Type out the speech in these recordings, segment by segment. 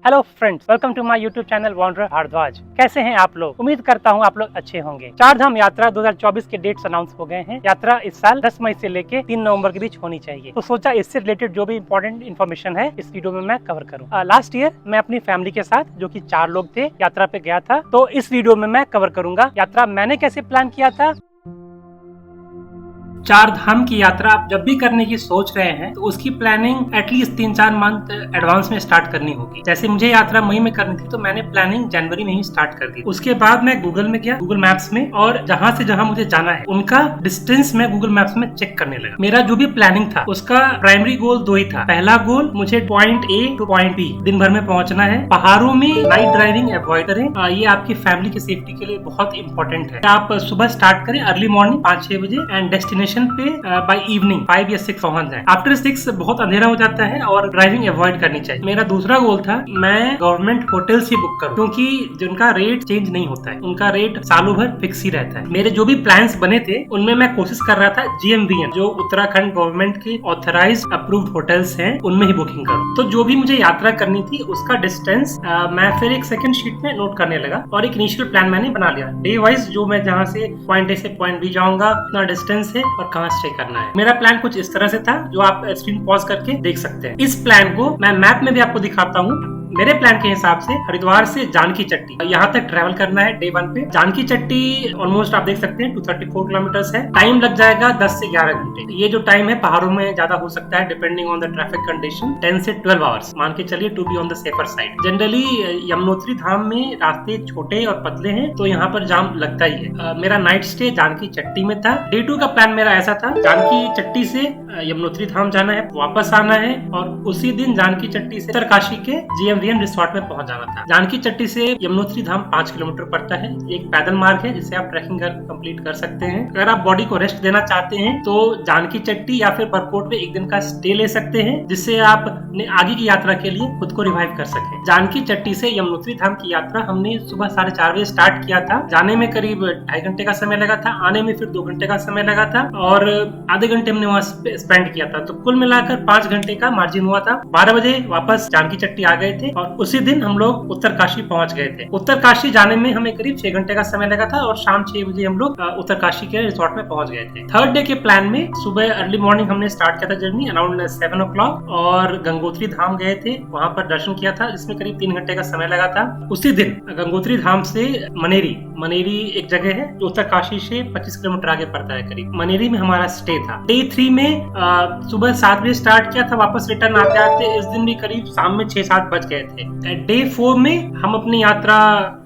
Hello friends, welcome to my YouTube channel wanderer Bhardwaj. कैसे हैं आप लोग? उम्मीद करता हूं आप लोग अच्छे होंगे। चार धाम यात्रा 2024 के डेट्स अनाउंस हो गए हैं। यात्रा इस साल 10 मई से लेके 3 नवंबर के बीच होनी चाहिए। तो सोचा इससे रिलेटेड जो भी इंपॉर्टेंट इन्फॉर्मेशन है इस वीडियो में मैं कवर करूँ। लास्ट ईयर मैं अपनी फैमिली के साथ, जो कि 4 लोग थे, यात्रा पे गया था। तो इस वीडियो में मैं कवर करूंगा यात्रा मैंने कैसे प्लान किया था। चार धाम की यात्रा आप जब भी करने की सोच रहे हैं तो उसकी प्लानिंग एटलीस्ट 3-4 मंथ एडवांस में स्टार्ट करनी होगी। जैसे मुझे यात्रा मई में करनी थी तो मैंने प्लानिंग जनवरी में ही स्टार्ट कर दी। उसके बाद मैं गूगल में गया, गूगल मैप्स में, और जहां से जहां मुझे जाना है उनका डिस्टेंस मैं गूगल मैप्स में चेक करने लगा। मेरा जो भी प्लानिंग था उसका प्राइमरी गोल 2 ही था। पहला गोल, मुझे point A to point B दिन भर में पहुंचना है। पहाड़ों में नाइट ड्राइविंग अवॉइड करें, ये आपकी फैमिली की सेफ्टी के लिए बहुत इंपॉर्टेंट है। आप सुबह स्टार्ट करें अर्ली मॉर्निंग 5-6 बजे एंड डेस्टिनेशन पे बाय इवनिंग 5 या 6 पहुंच जाए। आफ्टर 6 बहुत अंधेरा हो जाता है और ड्राइविंग अवॉइड करनी चाहिए। मेरा दूसरा गोल था मैं गवर्नमेंट होटल्स ही बुक करूं, क्योंकि जिनका रेट चेंज नहीं होता है, उनका रेट सालों भर फिक्स ही रहता है। मेरे जो भी प्लान्स बने थे उनमें मैं कोशिश कर रहा था GMVN, जो उत्तराखंड गवर्नमेंट के ऑथराइज अप्रूव्ड होटल्स हैं, उनमें ही बुकिंग करूं। तो जो भी मुझे यात्रा करनी थी उसका डिस्टेंस मैं फिर एक सेकंड शीट में नोट करने लगा और एक इनिशियल प्लान मैंने बना लिया। डे वाइज जो मैं जहां से पॉइंट ए से पॉइंट बी जाऊंगा, कितना डिस्टेंस है और कहां स्टे करना है। मेरा प्लान कुछ इस तरह से था, जो आप स्क्रीन पॉज करके देख सकते हैं। इस प्लान को मैं मैप में भी आपको दिखाता हूँ। मेरे प्लान के हिसाब से हरिद्वार से जानकी चट्टी यहाँ तक ट्रेवल करना है डे 1 पे। जानकी चट्टी ऑलमोस्ट आप देख सकते हैं 234 किलोमीटर है। टाइम लग जाएगा 10 से 11 घंटे। ये जो टाइम है पहाड़ों में ज्यादा हो सकता है depending on the traffic condition. 10 से 12 आवर्स मान के चलिए, to be on the safer side. Generally Yamunotri Dham में रास्ते छोटे और पतले हैं तो यहाँ पर जाम लगता ही है। मेरा नाइट स्टे जानकी चट्टी में था। डे 2 का प्लान मेरा ऐसा था, जानकी चट्टी से यमुनोत्री धाम जाना है, वापस आना है और उसी दिन जानकी चट्टी से उत्तरकाशी के GMVN रिसोर्ट में पहुंच जाना था। जानकी चट्टी से यमुनोत्री धाम 5 किलोमीटर पड़ता है। एक पैदल मार्ग है जिसे आप ट्रैकिंग कर कंप्लीट कर सकते हैं। अगर आप बॉडी को रेस्ट देना चाहते हैं तो जानकी चट्टी या फिर बरकोट में एक दिन का स्टे ले सकते हैं, जिससे आप आगे की यात्रा के लिए खुद को रिवाइव कर सके। जानकी चट्टी से यमुनोत्री धाम की यात्रा हमने सुबह 4:30 बजे स्टार्ट किया था। जाने में करीब 2.5 घंटे का समय लगा था, आने में फिर 2 घंटे का समय लगा था और आधे घंटे हमने वहाँ स्पेंड किया था। तो कुल मिलाकर 5 घंटे का मार्जिन हुआ था। 12 बजे वापस जानकी चट्टी आ गए थे और उसी दिन हम लोग उत्तरकाशी पहुंच गए थे। उत्तरकाशी जाने में हमें करीब 6 घंटे का समय लगा था और शाम 6 बजे हम लोग उत्तरकाशी के रिसोर्ट में पहुंच गए थे। थर्ड डे के प्लान में सुबह अर्ली मॉर्निंग हमने स्टार्ट किया था जर्नी अराउंड 7 o'clock और गंगोत्री धाम गए थे। वहां पर दर्शन किया था जिसमें करीब 3 घंटे का समय लगा था। उसी दिन गंगोत्री धाम से मनेरी एक जगह है जो उत्तरकाशी से 25 किलोमीटर आगे पड़ता है करीब। मनेरी में हमारा स्टे था। डे 3 में सुबह 7 बजे स्टार्ट किया था, वापस रिटर्न आते आते इस दिन भी करीब शाम में 6-7 बज गए थे। डे 4 में हम अपनी यात्रा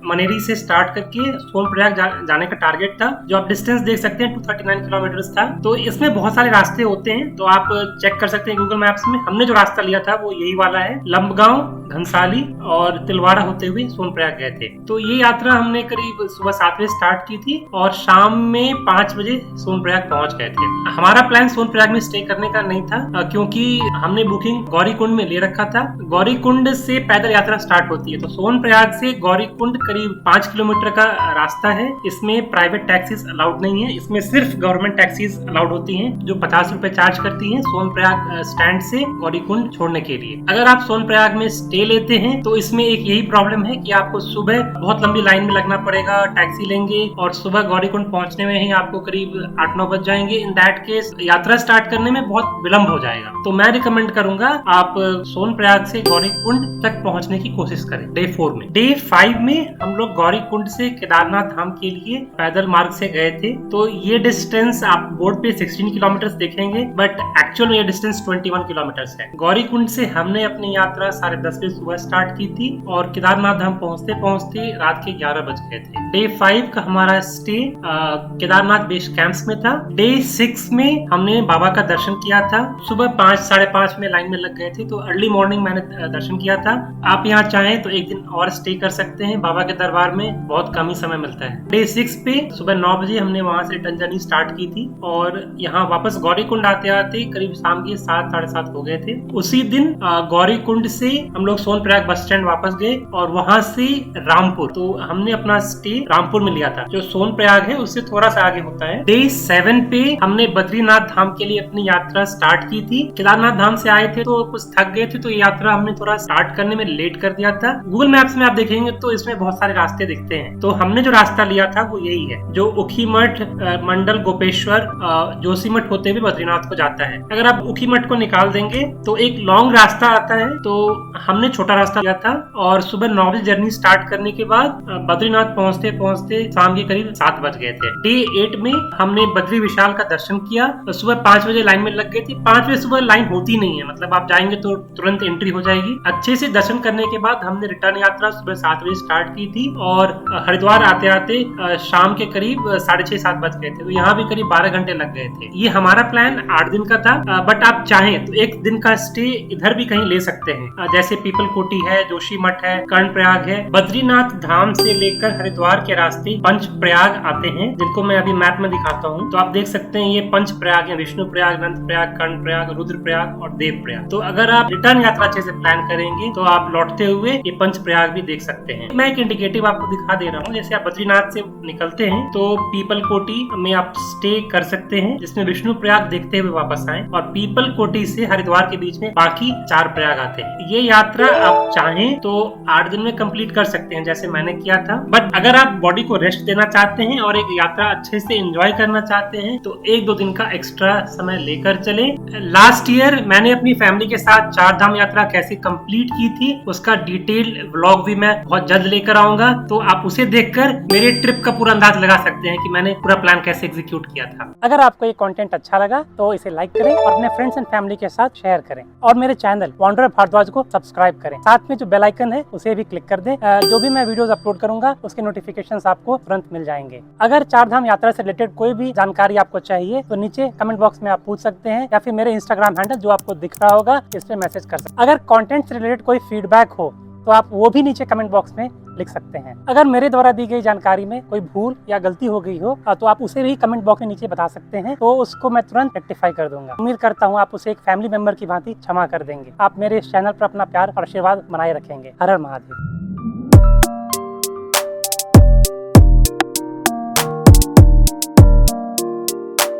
मनेरी से स्टार्ट करके सोनप्रयाग जाने का टारगेट था। जो आप डिस्टेंस देख सकते हैं 239 किलोमीटर था। तो इसमें बहुत सारे रास्ते होते हैं तो आप चेक कर सकते हैं गूगल मैप्स में। हमने जो रास्ता लिया था वो यही वाला है, लंबगांव, घनसाली और तिलवाड़ा होते हुए सोनप्रयाग गए थे। तो ये यात्रा हमने करीब सुबह 7 बजे स्टार्ट की थी और शाम में 5 बजे सोनप्रयाग पहुंच गए थे। हमारा प्लान सोनप्रयाग में स्टे करने का नहीं था, क्योंकि हमने बुकिंग गौरीकुंड में ले रखा था। गौरीकुंड से पैदल यात्रा स्टार्ट होती है। तो सोनप्रयाग से गौरीकुंड करीब 5 किलोमीटर का रास्ता है। इसमें प्राइवेट टैक्सीज अलाउड नहीं है, इसमें सिर्फ गवर्नमेंट टैक्सीज अलाउड होती हैं जो 50 रुपए चार्ज करती हैं सोनप्रयाग स्टैंड से गौरीकुंड छोड़ने के लिए। अगर आप सोनप्रयाग में स्टे लेते हैं तो इसमें एक यही प्रॉब्लम है कि आपको सुबह बहुत लंबी लाइन में लगना पड़ेगा, टैक्सी लेंगे और सुबह गौरीकुंड पहुंचने में ही आपको करीब 8-9 बज जाएंगे। इन दैट केस यात्रा स्टार्ट करने में बहुत विलंब हो जाएगा। तो मैं रिकमेंड करूंगा आप सोनप्रयाग से गौरीकुंड तक पहुंचने की कोशिश करें डे 4 में। डे 5 में हम लोग गौरीकुंड से केदारनाथ धाम के लिए पैदल मार्ग से गए थे। तो ये डिस्टेंस आप बोर्ड पे 16 किलोमीटर देखेंगे, बट एक्चुअल में ये डिस्टेंस 21 किलोमीटर है। गौरीकुंड से हमने अपनी यात्रा 10:30 बजे सुबह स्टार्ट की थी और केदारनाथ धाम पहुंचते पहुंचते रात के 11 बज गए थे। डे 5 का हमारा स्टे केदारनाथ बेस कैंप्स में था। डे 6 में हमने बाबा का दर्शन किया था। सुबह 5-5:30 में लाइन में लग गए थे तो अर्ली मॉर्निंग मैंने दर्शन किया था। आप यहाँ चाहें तो एक दिन और स्टे कर सकते हैं, बाबा के दरबार में बहुत कम ही समय मिलता है। डे 6 पे सुबह 9 बजे हमने वहां से रिटर्न जर्नी स्टार्ट की थी और यहाँ वापस गौरीकुंड आते आते करीब शाम के 7-7:30 हो गए थे। उसी दिन गौरीकुंड से हम लोग सोनप्रयाग बस स्टैंड वापस गए और वहां से रामपुर। तो हमने अपना स्टे रामपुर में लिया था, जो सोनप्रयाग है उससे थोड़ा सा आगे होता है। डे 7 पे हमने बद्रीनाथ धाम के लिए अपनी यात्रा स्टार्ट की थी। केदारनाथ धाम से आए थे तो कुछ थक गए थे, तो ये यात्रा हमने थोड़ा स्टार्ट करने में लेट कर दिया था। गूगल मैप्स में आप देखेंगे तो इसमें बहुत सारे रास्ते दिखते हैं, तो हमने जो रास्ता लिया था वो यही है, जो उखीमठ, मंडल गोपेश्वर, जोशीमठ होते हुए बद्रीनाथ को जाता है। अगर आप उखीमठ को निकाल देंगे तो एक लॉन्ग रास्ता आता है, तो हमने छोटा रास्ता लिया था और सुबह 9 बजे जर्नी स्टार्ट करने के बाद बद्रीनाथ पहुंचते पहुंचते शाम के करीब 7 बज गए थे। डे 8 में हमने बद्री विशाल का दर्शन किया, तो सुबह 5 बजे लाइन में लग गए थे। 5 बजे सुबह लाइन होती नहीं है, मतलब आप जाएंगे तो तुरंत एंट्री हो जाएगी। अच्छे से दर्शन करने के बाद हमने रिटर्न यात्रा सुबह 7 बजे स्टार्ट की थी और हरिद्वार आते आते शाम के करीब 6:30-7 बज गए थे, तो यहाँ भी करीब 12 घंटे लग गए थे। ये हमारा प्लान 8 दिन का था, बट आप चाहें तो एक दिन का स्टे इधर भी कहीं ले सकते हैं, जैसे पीपल कोटी है, जोशीमठ है, कर्णप्रयाग है। बद्रीनाथ धाम से लेकर हरिद्वार के रास्ते पंच प्रयाग आते हैं, जिनको मैं अभी मैप में दिखाता हूँ। तो आप देख सकते हैं ये पंच प्रयाग है, विष्णु प्रयाग, नंद प्रयाग, कर्ण प्रयाग, रुद्र प्रयाग और देव प्रयाग। तो अगर आप रिटर्न यात्रा अच्छे से प्लान करेंगे तो आप लौटते हुए ये पंच प्रयाग भी देख सकते हैं। मैं एक इंडिकेटिव आपको दिखा दे रहा हूँ। जैसे आप बद्रीनाथ से निकलते हैं तो पीपल कोटी में आप स्टे कर सकते हैं, जिसमें विष्णु प्रयाग देखते हुए वापस आए, और पीपल कोटी से हरिद्वार के बीच में बाकी 4 प्रयाग आते हैं। ये यात्रा आप चाहें तो 8 दिन में कंप्लीट कर सकते हैं, जैसे मैंने किया था। बट अगर आप बॉडी को रेस्ट देना चाहते हैं और एक यात्रा अच्छे से एंजॉय करना चाहते हैं तो 1-2 दिन का एक्स्ट्रा समय लेकर चले। लास्ट ईयर मैंने अपनी फैमिली के साथ 4 धाम यात्रा कैसे कंप्लीट की थी उसका डिटेल व्लॉग भी मैं बहुत जल्द लेकर आऊंगा, तो आप उसे देखकर मेरे ट्रिप का पूरा अंदाज लगा सकते हैं कि मैंने पूरा प्लान कैसे एग्जीक्यूट किया था। अगर आपको ये कंटेंट अच्छा लगा तो इसे लाइक करें और अपने फ्रेंड्स एंड फैमिली के साथ शेयर करें, और मेरे चैनल वॉन्डरर भारद्वाज को सब्सक्राइब करें। साथ में जो बेल आइकन है उसे भी क्लिक कर दें, जो भी मैं वीडियोस अपलोड करूंगा उसके नोटिफिकेशंस आपको तुरंत मिल जाएंगे। अगर 4 धाम यात्रा से रिलेटेड कोई भी जानकारी आपको चाहिए तो नीचे कमेंट बॉक्स में आप पूछ सकते हैं, या फिर मेरे इंस्टाग्राम हैंडल जो आपको दिख रहा होगा इस पे मैसेज कर सकते हैं। अगर कंटेंट से रिलेटेड कोई फीडबैक हो तो आप वो भी नीचे कमेंट बॉक्स में लिख सकते हैं। अगर मेरे द्वारा दी गई जानकारी में कोई भूल या गलती हो गई हो तो आप उसे भी कमेंट बॉक्स में नीचे बता सकते हैं, तो उसको मैं तुरंत रेक्टिफाई कर दूंगा। उम्मीद करता हूँ आप उसे एक फैमिली मेंबर की भांति क्षमा कर देंगे। आप मेरे इस चैनल पर अपना प्यार और आशीर्वाद बनाए रखेंगे। हर हर महादेव।